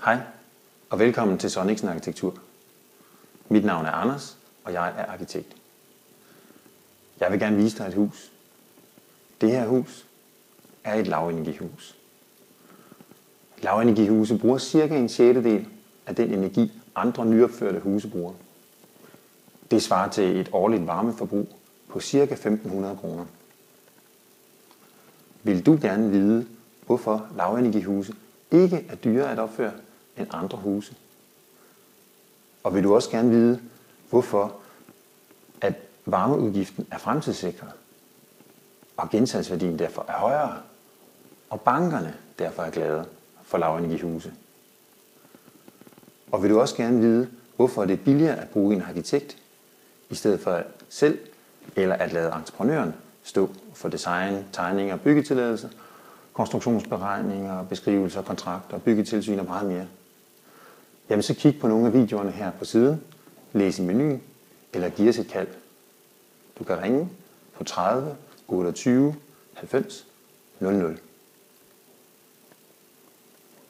Hej og velkommen til Sonniksen Arkitektur. Mit navn er Anders, og jeg er arkitekt. Jeg vil gerne vise dig et hus. Det her hus er et lavenergihus. Lavenergihuse bruger cirka en sjettedel af den energi, andre nyopførte huse bruger. Det svarer til et årligt varmeforbrug på ca. 1.500 kroner. Vil du gerne vide, hvorfor lavenergihuse ikke er dyrere at opføre end andre huse? Og vil du også gerne vide, hvorfor at varmeudgiften er fremtidssikret, og gensalgsværdien derfor er højere, og bankerne derfor er glade for lavenergihuse? Og vil du også gerne vide, hvorfor det er billigere at bruge en arkitekt, i stedet for selv eller at lade entreprenøren stå for design, tegninger, byggetilladelse, konstruktionsberegninger, beskrivelser, kontrakter, byggetilsyn og meget mere? Jamen så kig på nogle af videoerne her på siden, læs i menuen eller giv os et kald. Du kan ringe på 30 28 90 00.